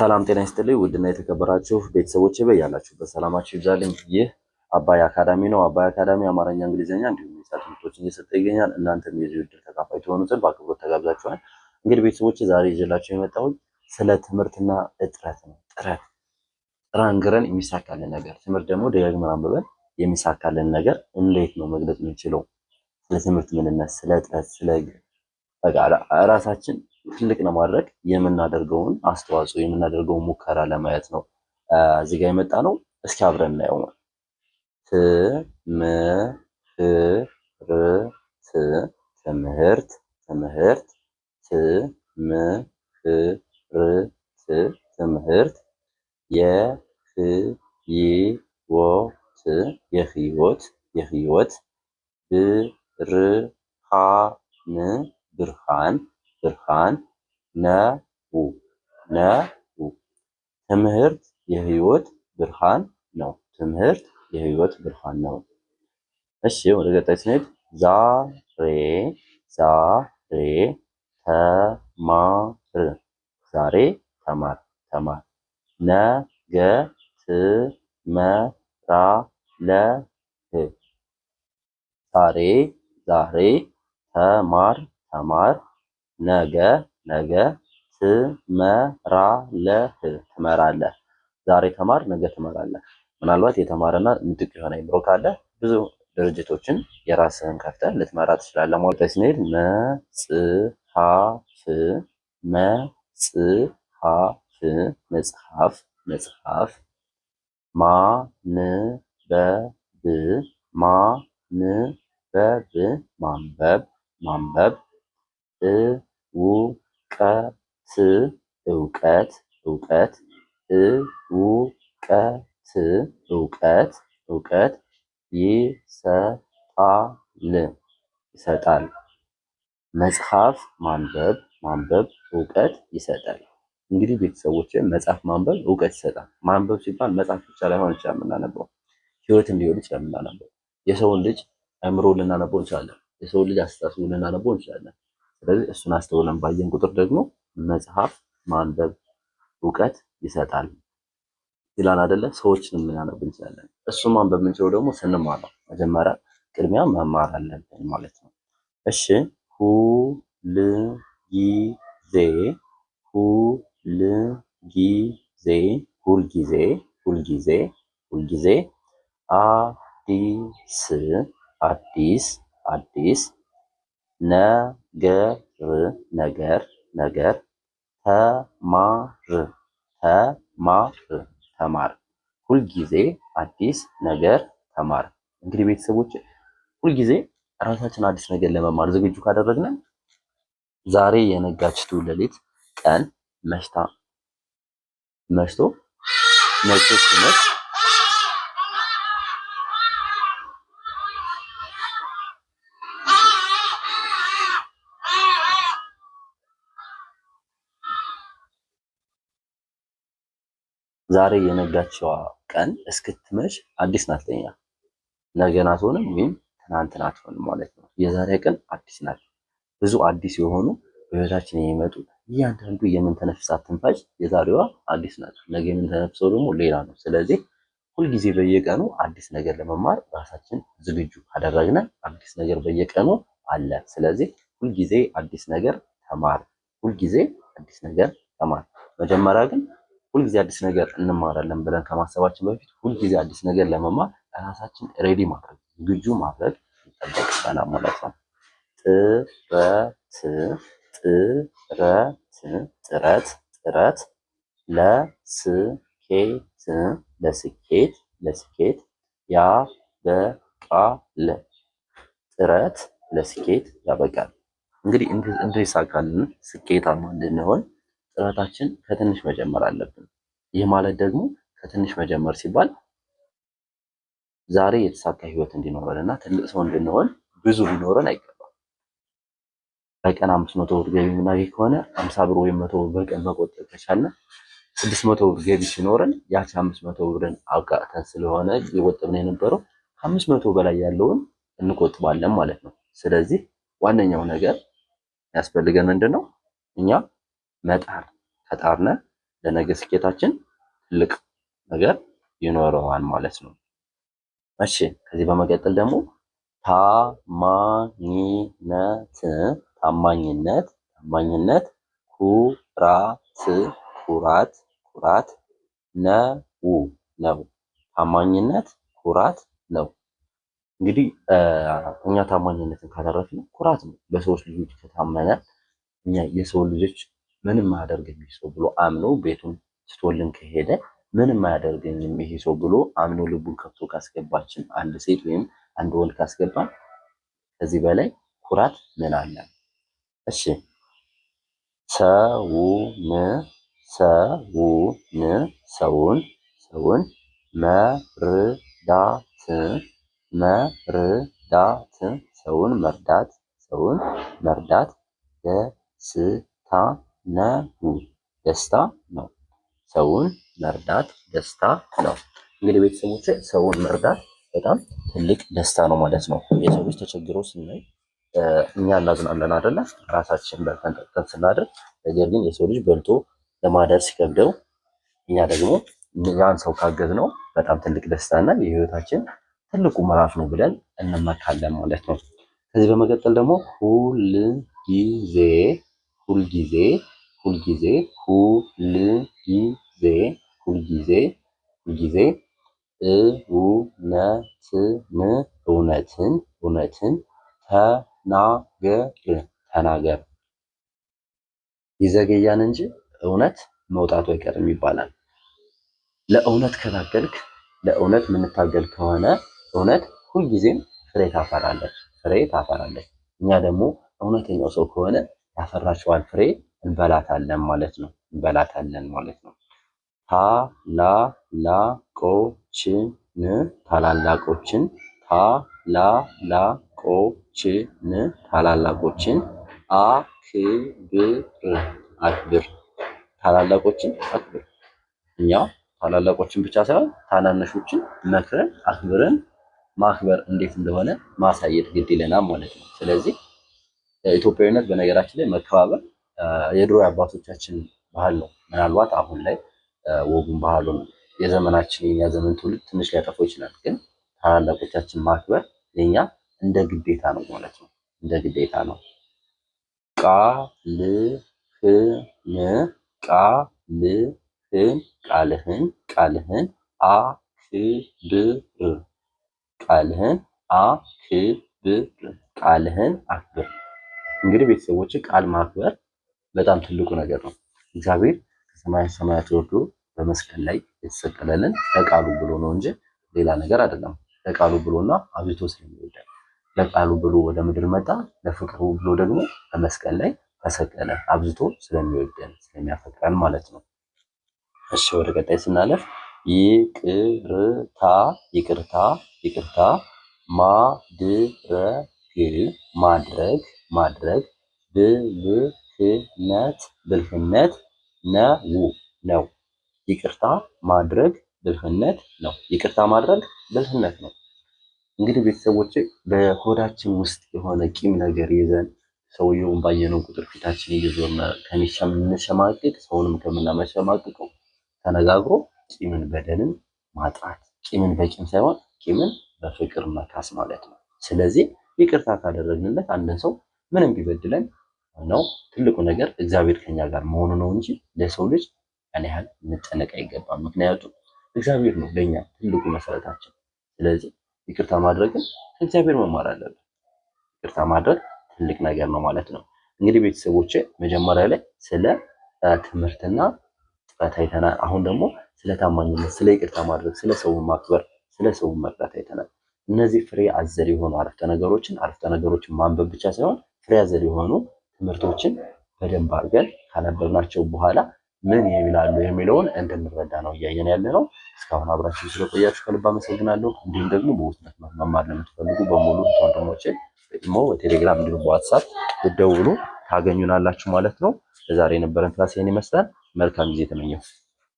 ሰላም ጤና ይስጥልኝ ውድና የተከበራችሁ ቤተሰቦቼ በያላችሁበት ሰላማችሁ ይብዛልኝ። ይህ አባይ አካዳሚ ነው። አባይ አካዳሚ አማርኛ፣ እንግሊዝኛ እንዲሁም የሂሳብ ትምህርቶችን እየሰጠ ይገኛል። እናንተም የዚህ ዕድል ተካፋይ ትሆኑ ዘንድ በአክብሮት ተጋብዛችኋል። እንግዲህ ቤተሰቦቼ ዛሬ ይዤላችሁ የመጣሁት ስለ ትምህርትና እጥረት ነው። ጥረን ግረን የሚሳካልን ነገር፣ ትምህርት ደግሞ ደጋግመን አንብበን የሚሳካልን ነገር እንዴት ነው መግለጽ የምንችለው? ስለ ትምህርት ምንነት፣ ስለ እጥረት፣ ስለ ራሳችን ትልቅ ለማድረግ የምናደርገውን አስተዋጽኦ የምናደርገውን ሙከራ ለማየት ነው እዚህ ጋር የመጣ ነው። እስኪ አብረን እናየው። ትምህርት የህይወት ብርሃን ነው። ትምህርት የህይወት ብርሃን ነው። እሺ ወደ ቀጣይ ስንሄድ ዛሬ ተማር ነገ ትመራለህ። ዛሬ ተማር ነገ ትመራለህ። ዛሬ ተማር ነገ ትመራለህ። ምናልባት የተማረና ምጡቅ የሆነ አይምሮ ካለ ብዙ ድርጅቶችን የራስህን ከፍተህ ልትመራ ትችላለህ ማለት ነው። ስንሄድ መጽሐፍ ማንበብ እውቀት ይሰጣል። መጽሐፍ ማንበብ እውቀት ይሰጣል። እንግዲህ ቤተሰቦች መጽሐፍ ማንበብ እውቀት ይሰጣል። ማንበብ ሲባል መጽሐፍ ብቻ ላይሆን ይችላል የምናነበው፣ ህይወትን ሊሆን ይችላል የምናነበው። የሰውን ልጅ አእምሮ ልናነበው እንችላለን። የሰውን ልጅ አስተሳሰብ ልናነበው እንችላለን። ስለዚህ እሱን አስተውለን ባየን ቁጥር ደግሞ መጽሐፍ ማንበብ እውቀት ይሰጣል ይላል አይደለ? ሰዎችንም ልናነብ እንችላለን። እሱን ማንበብ የምንችለው ደግሞ ስንማር ነው። መጀመሪያ ቅድሚያ መማር አለብን ማለት ነው። እሺ ሁልጊዜ አዲስ ነገር ተማር። ሁልጊዜ አዲስ ነገር ተማር። እንግዲህ ቤተሰቦች ሁልጊዜ ራሳችን አዲስ ነገር ለመማር ዝግጁ ካደረግን ዛሬ የነጋችቱ ሌሊት ቀን መሽቶ ሲመሽ ዛሬ የነጋችዋ ቀን እስክትመሽ አዲስ ናት ለኛ። ነገ አትሆንም ወይም ትናንትና አትሆንም ማለት ነው። የዛሬ ቀን አዲስ ናት። ብዙ አዲስ የሆኑ በህይወታችን የሚመጡ እያንዳንዱ የምንተነፍሳት ትንፋሽ የዛሬዋ አዲስ ናት። ነገ የምንተነፍሰው ደግሞ ሌላ ነው። ስለዚህ ሁልጊዜ በየቀኑ አዲስ ነገር ለመማር ራሳችን ዝግጁ ካደረግን አዲስ ነገር በየቀኑ አለ። ስለዚህ ሁልጊዜ አዲስ ነገር ተማር። መጀመሪያ ግን ሁልጊዜ አዲስ ነገር እንማራለን ብለን ከማሰባችን በፊት ሁልጊዜ አዲስ ነገር ለመማር ራሳችን ሬዲ ማድረግ ዝግጁ ማድረግ ይጠበቅብናል ማለት ነው። ጥረት ለስኬት ያበቃል። ጥረት ለስኬት ያበቃል። እንግዲህ እንዲሳካልን ስኬታማ እንድንሆን ጥረታችን ከትንሽ መጀመር አለብን። ይህ ማለት ደግሞ ከትንሽ መጀመር ሲባል ዛሬ የተሳካ ህይወት እንዲኖረን እና ትልቅ ሰው እንድንሆን ብዙ ሊኖረን አይገባም። በቀን 500 ብር ገቢ የምናገኝ ከሆነ 50 ብር ወይም 100 ብር በቀን መቆጠብ ከቻልን 600 ብር ገቢ ሲኖረን ያቺ 500 ብርን አውቃተን ስለሆነ የቆጠብን የነበረው ከ500 በላይ ያለውን እንቆጥባለን ማለት ነው። ስለዚህ ዋነኛው ነገር ያስፈልገን ምንድነው? እኛ መጣር ከጣርነ ለነገ ስኬታችን ትልቅ ነገር ይኖረዋል ማለት ነው። እሺ ከዚህ በመቀጠል ደግሞ ታማኝነት ታማኝነት ታማኝነት ኩራት ነው። ታማኝነት ኩራት ነው። እንግዲህ እኛ ታማኝነትን ካተረፍን ኩራት ነው። በሰዎች ልጆች ከታመነ እኛ የሰው ልጆች ምንም አያደርገኝም ሰው ብሎ አምኖ ቤቱን ትቶልን ከሄደ ምንም አያደርገኝም ይሄ ሰው ብሎ አምኖ ልቡን ከፍቶ ካስገባችን አንድ ሴት ወይም አንድ ወንድ ካስገባን ከዚህ በላይ ኩራት ምን አለ? እሺ ሰውን መርዳት ደስታ ነው። ሰውን መርዳት ደስታ ነው። እንግዲህ ቤተሰቦቼ ሰውን መርዳት በጣም ትልቅ ደስታ ነው ማለት ነው። የሰው ልጅ ተቸግሮ ስናይ እኛ እናዝናለን አይደለ? ራሳችን በልተን ጠጥተን ስናድር። ነገር ግን የሰው ልጅ በልቶ ለማደር ሲከብደው እኛ ደግሞ ያን ሰው ካገዝነው በጣም ትልቅ ደስታና የህይወታችን ትልቁ ምዕራፍ ነው ብለን እንመካለን ማለት ነው። ከዚህ በመቀጠል ደግሞ ሁልጊዜ እውነትን ተናገር። ይዘገያል እንጂ እውነት መውጣቱ አይቀርም ይባላል። ለእውነት ከታገልክ፣ ለእውነት የምንታገል ከሆነ እውነት ሁልጊዜም ፍሬ ታፈራለች። እኛ ደግሞ እውነተኛው ሰው ከሆነ ያፈራችዋን ፍሬ እንበላታለን ማለት ነው። ታላላቆችን አክብር። ታላላቆችን አክብር። እኛ ታላላቆችን ብቻ ሳይሆን ታናናሾችን መክረን አክብረን ማክበር እንዴት እንደሆነ ማሳየት ግድ ይለናል ማለት ነው። ስለዚህ ኢትዮጵያዊነት በነገራችን ላይ መከባበር የድሮ አባቶቻችን ባህል ነው። ምናልባት አሁን ላይ ወጉን ባህሉን የዘመናችን የኛ ዘመን ትውልድ ትንሽ ሊያጠፋው ይችላል። ግን ታላላቆቻችን ማክበር የኛ እንደ ግዴታ ነው ማለት ነው። እንደ ግዴታ ነው። ቃልህን አክብር። እንግዲህ ቤተሰቦች ቃል ማክበር በጣም ትልቁ ነገር ነው። እግዚአብሔር ከሰማይ ሰማያት ወርዶ በመስቀል ላይ የተሰቀለልን ለቃሉ ብሎ ነው እንጂ ሌላ ነገር አይደለም። ለቃሉ ብሎና አብዝቶ ስለሚወደን ለቃሉ ብሎ ወደ ምድር መጣ፣ ለፍቅሩ ብሎ ደግሞ በመስቀል ላይ ተሰቀለ። አብዝቶ ስለሚወደን ስለሚያፈቅረን ማለት ነው። እሺ ወደ ቀጣይ ስናለፍ ይቅርታ ማድረግ ብልህነት ነው። ይቅርታ ማድረግ ብልህነት ነው። ይቅርታ ማድረግ ብልህነት ነው። እንግዲህ ቤተሰቦቼ በሆዳችን ውስጥ የሆነ ቂም ነገር ይዘን ሰውየውን ባየነው ቁጥር ፊታችን እየዞርነ ከምንሸማቅቅ ሰውንም ከምናመሸማቅቀው ተነጋግሮ ቂምን በደልን ማጥራት፣ ቂምን በቂም ሳይሆን ቂምን በፍቅር መካስ ማለት ነው። ስለዚህ ይቅርታ ካደረግንለት አንድን ሰው ምንም ቢበድለን ነው ትልቁ ነገር እግዚአብሔር ከኛ ጋር መሆኑ ነው እንጂ ለሰው ልጅ ያን ያህል እንጨነቅ አይገባም። ምክንያቱም እግዚአብሔር ነው ለኛ ትልቁ መሰረታችን። ስለዚህ ይቅርታ ማድረግን ከእግዚአብሔር መማር አለብን። ይቅርታ ማድረግ ትልቅ ነገር ነው ማለት ነው። እንግዲህ ቤተሰቦቼ መጀመሪያ ላይ ስለ ትምህርትና ጥረት አይተናል። አሁን ደግሞ ስለ ታማኝነት፣ ስለ ይቅርታ ማድረግ፣ ስለ ሰው ማክበር፣ ስለ ሰው መርዳት አይተናል። እነዚህ ፍሬ አዘል የሆኑ አረፍተ ነገሮችን ማንበብ ብቻ ሳይሆን ፍሬ አዘል የሆኑ ትምህርቶችን በደንብ አድርገን ካነበብናቸው በኋላ ምን ይላሉ የሚለውን እንድንረዳ ነው እያየን ያለ ነው። እስካሁን አብራችሁ ስለቆያችሁ ከልብ አመሰግናለሁ። እንዲሁም ደግሞ በውስጥ መስመር መማር ለምትፈልጉ በሙሉ ወንድሞቼ ደግሞ በቴሌግራም እንዲሁም በዋትሳፕ ብትደውሉ ታገኙናላችሁ ማለት ነው። ለዛሬ የነበረን ክላስ ይሄን ይመስላል። መልካም ጊዜ ተመኘሁ።